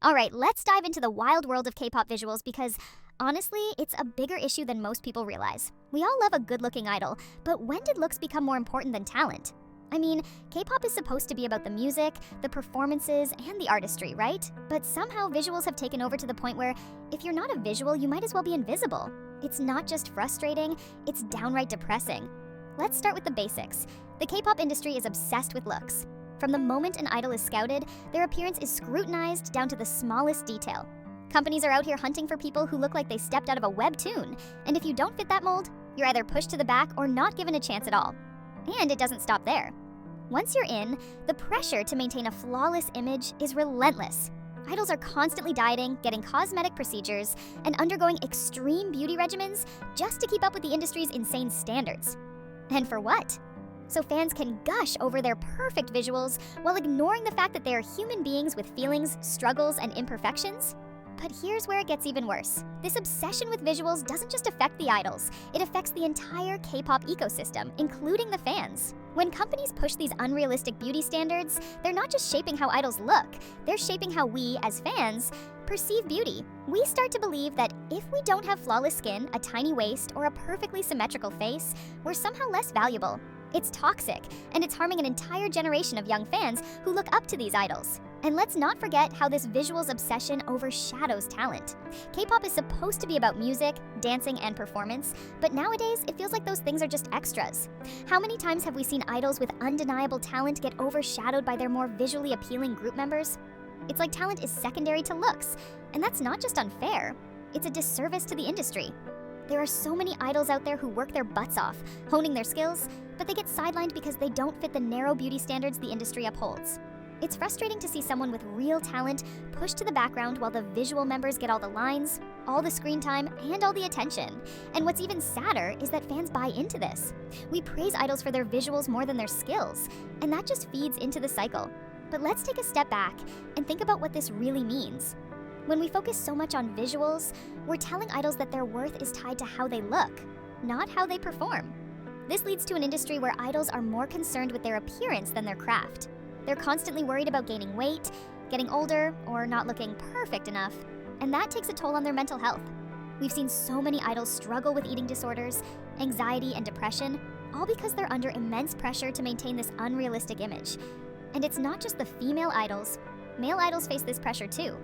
Alright, let's dive into the wild world of K-pop visuals because, honestly, it's a bigger issue than most people realize. We all love a good-looking idol, but when did looks become more important than talent? I mean, K-pop is supposed to be about the music, the performances, and the artistry, right? But somehow visuals have taken over to the point where if you're not a visual, you might as well be invisible. It's not just frustrating, it's downright depressing. Let's start with the basics. The K-pop industry is obsessed with looks. From the moment an idol is scouted, their appearance is scrutinized down to the smallest detail. Companies are out here hunting for people who look like they stepped out of a webtoon, and if you don't fit that mold, you're either pushed to the back or not given a chance at all. And it doesn't stop there. Once you're in, the pressure to maintain a flawless image is relentless. Idols are constantly dieting, getting cosmetic procedures, and undergoing extreme beauty regimens just to keep up with the industry's insane standards. And for what? So fans can gush over their perfect visuals while ignoring the fact that they are human beings with feelings, struggles, and imperfections? But here's where it gets even worse. This obsession with visuals doesn't just affect the idols, it affects the entire K-pop ecosystem, including the fans. When companies push these unrealistic beauty standards, they're not just shaping how idols look, they're shaping how we, as fans, perceive beauty. We start to believe that if we don't have flawless skin, a tiny waist, or a perfectly symmetrical face, we're somehow less valuable. It's toxic, and it's harming an entire generation of young fans who look up to these idols. And let's not forget how this visuals obsession overshadows talent. K-pop is supposed to be about music, dancing, and performance, but nowadays it feels like those things are just extras. How many times have we seen idols with undeniable talent get overshadowed by their more visually appealing group members? It's like talent is secondary to looks, and that's not just unfair, it's a disservice to the industry. There are so many idols out there who work their butts off, honing their skills, but they get sidelined because they don't fit the narrow beauty standards the industry upholds. It's frustrating to see someone with real talent pushed to the background while the visual members get all the lines, all the screen time, and all the attention. And what's even sadder is that fans buy into this. We praise idols for their visuals more than their skills, and that just feeds into the cycle. But let's take a step back and think about what this really means. When we focus so much on visuals, we're telling idols that their worth is tied to how they look, not how they perform. This leads to an industry where idols are more concerned with their appearance than their craft. They're constantly worried about gaining weight, getting older, or not looking perfect enough, and that takes a toll on their mental health. We've seen so many idols struggle with eating disorders, anxiety, and depression, all because they're under immense pressure to maintain this unrealistic image. And it's not just the female idols. Male idols face this pressure too.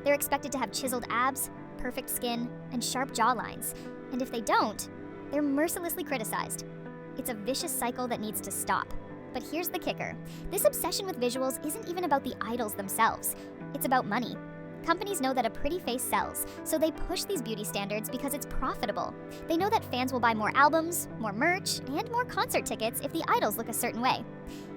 They're expected to have chiseled abs, perfect skin, and sharp jawlines, and if they don't, they're mercilessly criticized. It's a vicious cycle that needs to stop. But here's the kicker. This obsession with visuals isn't even about the idols themselves. It's about money. Companies know that a pretty face sells, so they push these beauty standards because it's profitable. They know that fans will buy more albums, more merch, and more concert tickets if the idols look a certain way.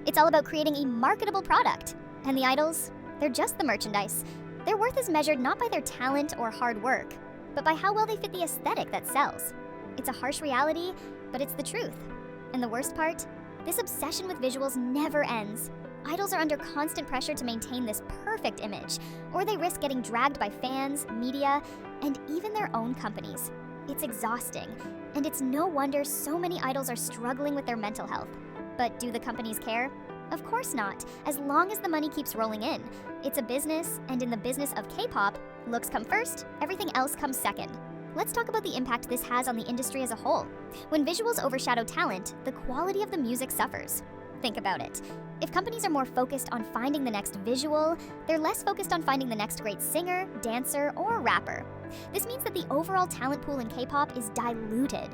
It's all about creating a marketable product. And the idols, they're just the merchandise. Their worth is measured not by their talent or hard work, but by how well they fit the aesthetic that sells. It's a harsh reality, but it's the truth. And the worst part? This obsession with visuals never ends. Idols are under constant pressure to maintain this perfect image, or they risk getting dragged by fans, media, and even their own companies. It's exhausting, and it's no wonder so many idols are struggling with their mental health. But do the companies care? Of course not, as long as the money keeps rolling in. It's a business, and in the business of K-pop, looks come first, everything else comes second. Let's talk about the impact this has on the industry as a whole. When visuals overshadow talent, the quality of the music suffers. Think about it. If companies are more focused on finding the next visual, they're less focused on finding the next great singer, dancer, or rapper. This means that the overall talent pool in K-pop is diluted.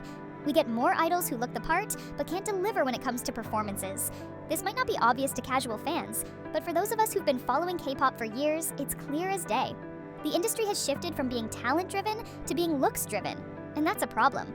We get more idols who look the part, but can't deliver when it comes to performances. This might not be obvious to casual fans, but for those of us who've been following K-pop for years, it's clear as day. The industry has shifted from being talent-driven to being looks-driven, and that's a problem.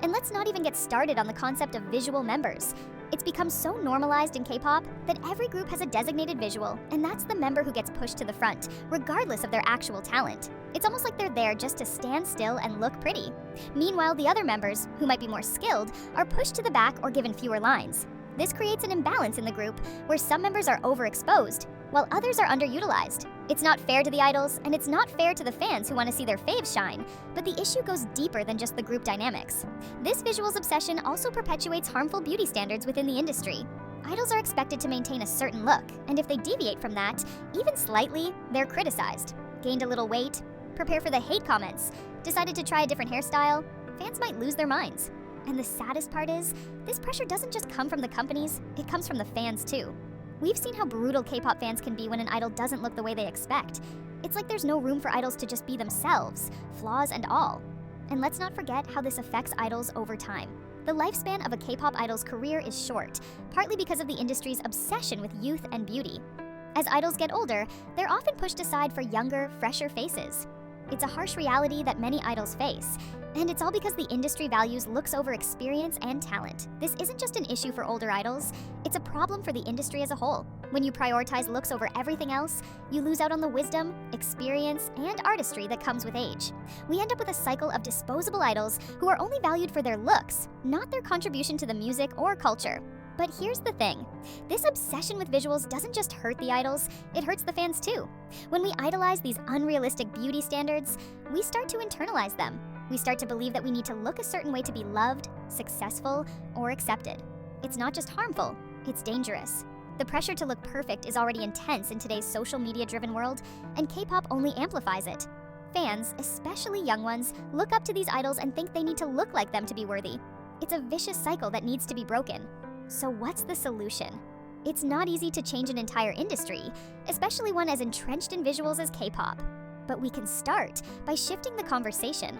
And let's not even get started on the concept of visual members. It's become so normalized in K-pop that every group has a designated visual, and that's the member who gets pushed to the front, regardless of their actual talent. It's almost like they're there just to stand still and look pretty. Meanwhile, the other members, who might be more skilled, are pushed to the back or given fewer lines. This creates an imbalance in the group where some members are overexposed, while others are underutilized. It's not fair to the idols, and it's not fair to the fans who want to see their faves shine, but the issue goes deeper than just the group dynamics. This visuals obsession also perpetuates harmful beauty standards within the industry. Idols are expected to maintain a certain look, and if they deviate from that, even slightly, they're criticized. gained a little weight, prepare for the hate comments, decided to try a different hairstyle, fans might lose their minds. And the saddest part is, this pressure doesn't just come from the companies, it comes from the fans too. We've seen how brutal K-pop fans can be when an idol doesn't look the way they expect. It's like there's no room for idols to just be themselves, flaws and all. And let's not forget how this affects idols over time. The lifespan of a K-pop idol's career is short, partly because of the industry's obsession with youth and beauty. As idols get older, they're often pushed aside for younger, fresher faces. It's a harsh reality that many idols face, and it's all because the industry values looks over experience and talent. This isn't just an issue for older idols, it's a problem for the industry as a whole. When you prioritize looks over everything else, you lose out on the wisdom, experience, and artistry that comes with age. We end up with a cycle of disposable idols who are only valued for their looks, not their contribution to the music or culture. But here's the thing, this obsession with visuals doesn't just hurt the idols, it hurts the fans too. When we idolize these unrealistic beauty standards, we start to internalize them. We start to believe that we need to look a certain way to be loved, successful, or accepted. It's not just harmful, it's dangerous. The pressure to look perfect is already intense in today's social media-driven world, and K-pop only amplifies it. Fans, especially young ones, look up to these idols and think they need to look like them to be worthy. It's a vicious cycle that needs to be broken. So what's the solution? It's not easy to change an entire industry, especially one as entrenched in visuals as K-pop. But we can start by shifting the conversation.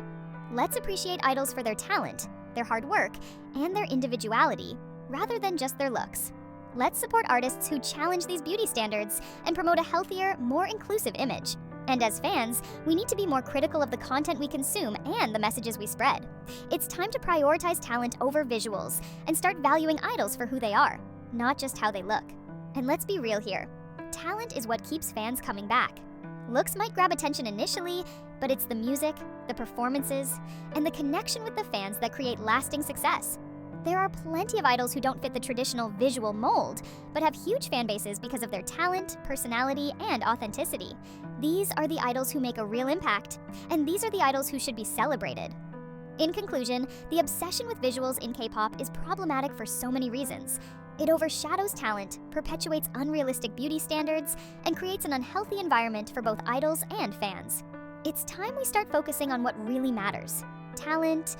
Let's appreciate idols for their talent, their hard work, and their individuality, rather than just their looks. Let's support artists who challenge these beauty standards and promote a healthier, more inclusive image. And as fans, we need to be more critical of the content we consume and the messages we spread. It's time to prioritize talent over visuals and start valuing idols for who they are, not just how they look. And let's be real here. Talent is what keeps fans coming back. Looks might grab attention initially, but it's the music, the performances, and the connection with the fans that create lasting success. There are plenty of idols who don't fit the traditional visual mold, but have huge fan bases because of their talent, personality, and authenticity. These are the idols who make a real impact, and these are the idols who should be celebrated. In conclusion, the obsession with visuals in K-pop is problematic for so many reasons. It overshadows talent, perpetuates unrealistic beauty standards, and creates an unhealthy environment for both idols and fans. It's time we start focusing on what really matters: talent,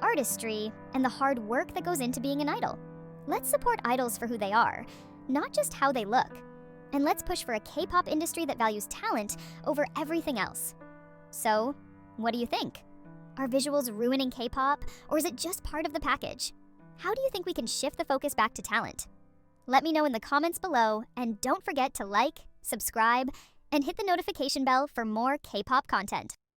artistry, and the hard work that goes into being an idol. Let's support idols for who they are, not just how they look. And let's push for a K-pop industry that values talent over everything else. So, what do you think? Are visuals ruining K-pop, or is it just part of the package? How do you think we can shift the focus back to talent? Let me know in the comments below, and don't forget to like, subscribe, and hit the notification bell for more K-pop content.